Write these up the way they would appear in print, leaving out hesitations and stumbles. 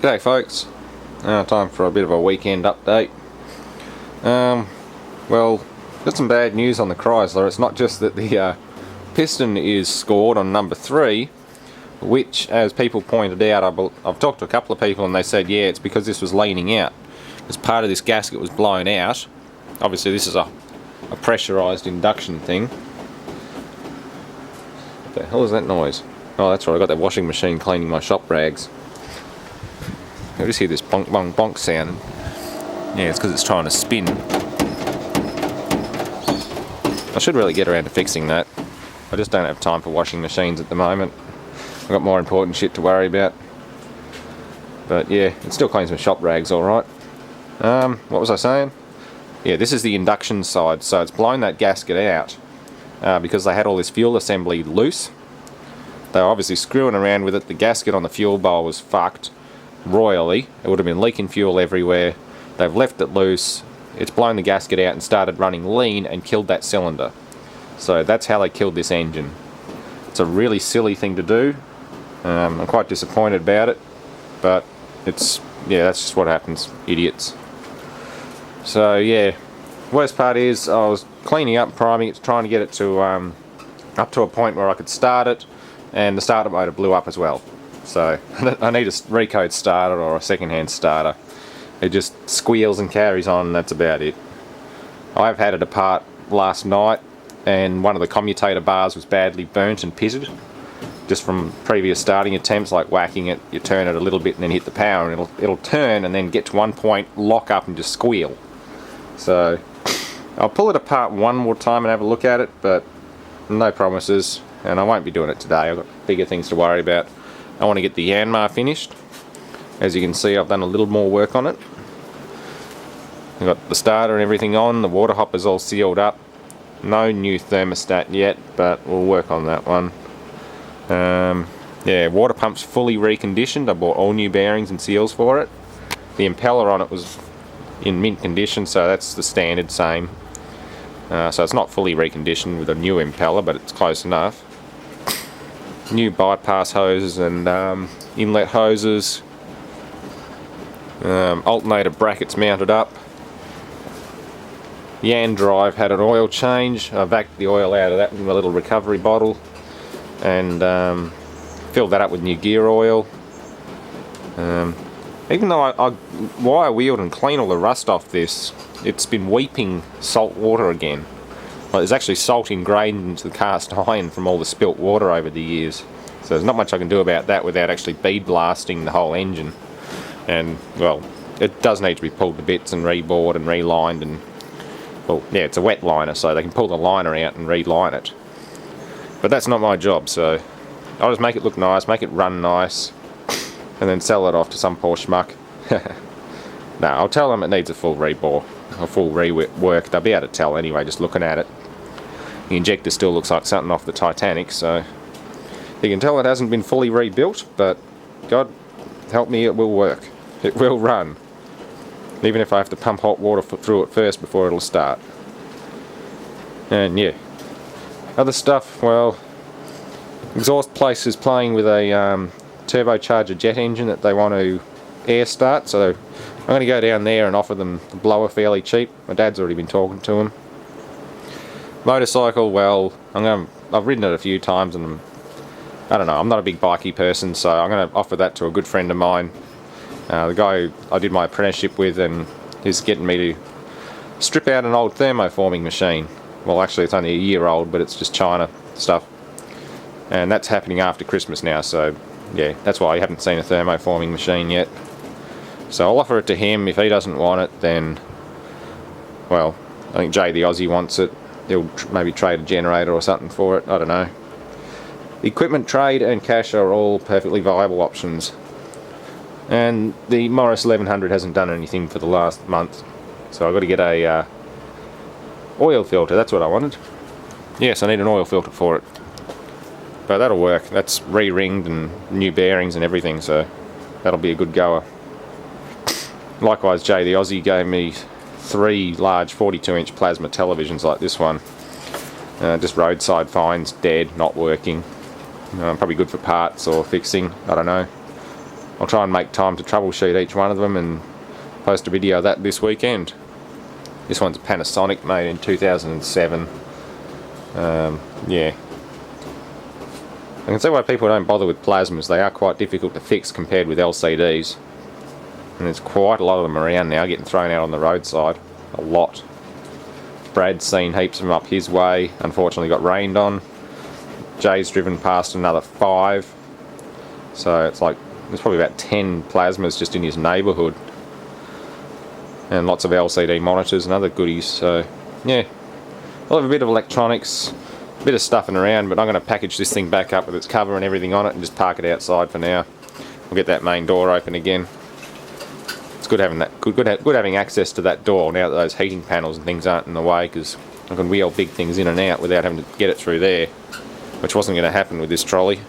G'day folks, time for a bit of a weekend update. Well, got some bad news on the Chrysler. It's not just that the piston is scored on number 3, which, as people pointed out, I've talked to a couple of people and they said, yeah, it's because this was leaning out. Because part of this gasket was blown out. Obviously this is a pressurised induction thing. What the hell is that noise? Oh, that's right, I got that washing machine cleaning my shop rags. I just hear this bonk bonk bonk sound. Yeah, it's because it's trying to spin. I should really get around to fixing that. I just don't have time for washing machines at the moment. I've got more important shit to worry about. But yeah, it still cleans my shop rags alright. What was I saying? Yeah, this is the induction side, so it's blown that gasket out because they had all this fuel assembly loose. They were obviously screwing around with it. The gasket on the fuel bowl was fucked royally. It would have been leaking fuel everywhere. They've left it loose. It's blown the gasket out and started running lean and killed that cylinder. So that's how they killed this engine. It's a really silly thing to do. I'm quite disappointed about it, but that's just what happens. Idiots. So yeah, worst part is I was cleaning up, priming it, trying to get it to up to a point where I could start it, and the starter motor blew up as well. So I need a recode starter or a second-hand starter. It just squeals and carries on, and that's about it. I've had it apart last night, and one of the commutator bars was badly burnt and pitted, just from previous starting attempts, like whacking it. You turn it a little bit and then hit the power, and it'll turn and then get to one point, lock up and just squeal. So I'll pull it apart one more time and have a look at it, but no promises, and I won't be doing it today. I've got bigger things to worry about. I want to get the Yanmar finished. As you can see, I've done a little more work on it. I've got the starter and everything on, the water hopper's all sealed up. No new thermostat yet, but we'll work on that one. Yeah, water pump's fully reconditioned. I bought all new bearings and seals for it. The impeller on it was in mint condition, so that's the standard same. So it's not fully reconditioned with a new impeller, but it's close enough. New bypass hoses and inlet hoses. Alternator brackets mounted up. Yan drive had an oil change. I vacuumed the oil out of that in a little recovery bottle and filled that up with new gear oil. Even though I wire wheeled and clean all the rust off this, it's been weeping salt water again. Well, there's actually salt ingrained into the cast iron from all the spilt water over the years. So there's not much I can do about that without actually bead blasting the whole engine. And, well, it does need to be pulled to bits and rebored and relined and, well, yeah, it's a wet liner, so they can pull the liner out and reline it. But that's not my job, so I'll just make it look nice, make it run nice, and then sell it off to some poor schmuck. No, I'll tell them it needs a full rebore, a full rework. They'll be able to tell anyway, just looking at it. The injector still looks like something off the Titanic, so you can tell it hasn't been fully rebuilt, but God help me, it will work. It will run. Even if I have to pump hot water through it first before it'll start. And yeah. Other stuff, well, exhaust place is playing with a turbocharger jet engine that they want to air start, so I'm going to go down there and offer them the blower fairly cheap. My dad's already been talking to him. Motorcycle, well, I've ridden it a few times and I don't know, I'm not a big bikey person, so I'm going to offer that to a good friend of mine. The guy I did my apprenticeship with, and he's getting me to strip out an old thermoforming machine. Well, actually it's only a year old, but it's just China stuff. And that's happening after Christmas now, so yeah, that's why you haven't seen a thermoforming machine yet. So I'll offer it to him. If he doesn't want it, then, well, I think Jaytheozzi wants it. He'll maybe trade a generator or something for it, I don't know. Equipment trade and cash are all perfectly viable options. And the Morris 1100 hasn't done anything for the last month, so I've got to get a oil filter. That's what I wanted. Yes, I need an oil filter for it, but that'll work. That's re-ringed and new bearings and everything, so that'll be a good goer. Likewise, Jaytheozzi gave me 3 large 42-inch plasma televisions like this one. Just roadside finds, dead, not working. Probably good for parts or fixing, I don't know. I'll try and make time to troubleshoot each one of them and post a video of that this weekend. This one's Panasonic, made in 2007. Yeah. I can see why people don't bother with plasmas. They are quite difficult to fix compared with LCDs. And there's quite a lot of them around now getting thrown out on the roadside. A lot. Brad's seen heaps of them up his way. Unfortunately got rained on. Jay's driven past another 5. So it's like there's probably about 10 plasmas just in his neighbourhood. And lots of LCD monitors and other goodies. So yeah, I'll have a bit of electronics, a bit of stuffing around, but I'm going to package this thing back up with its cover and everything on it and just park it outside for now. We'll get that main door open again. It's good having that, good having access to that door now that those heating panels and things aren't in the way, because I can wheel big things in and out without having to get it through there, which wasn't going to happen with this trolley.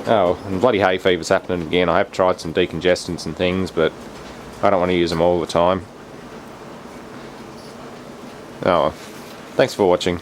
Oh, and bloody hay fever's happening again. I have tried some decongestants and things, but I don't want to use them all the time. Oh, thanks for watching.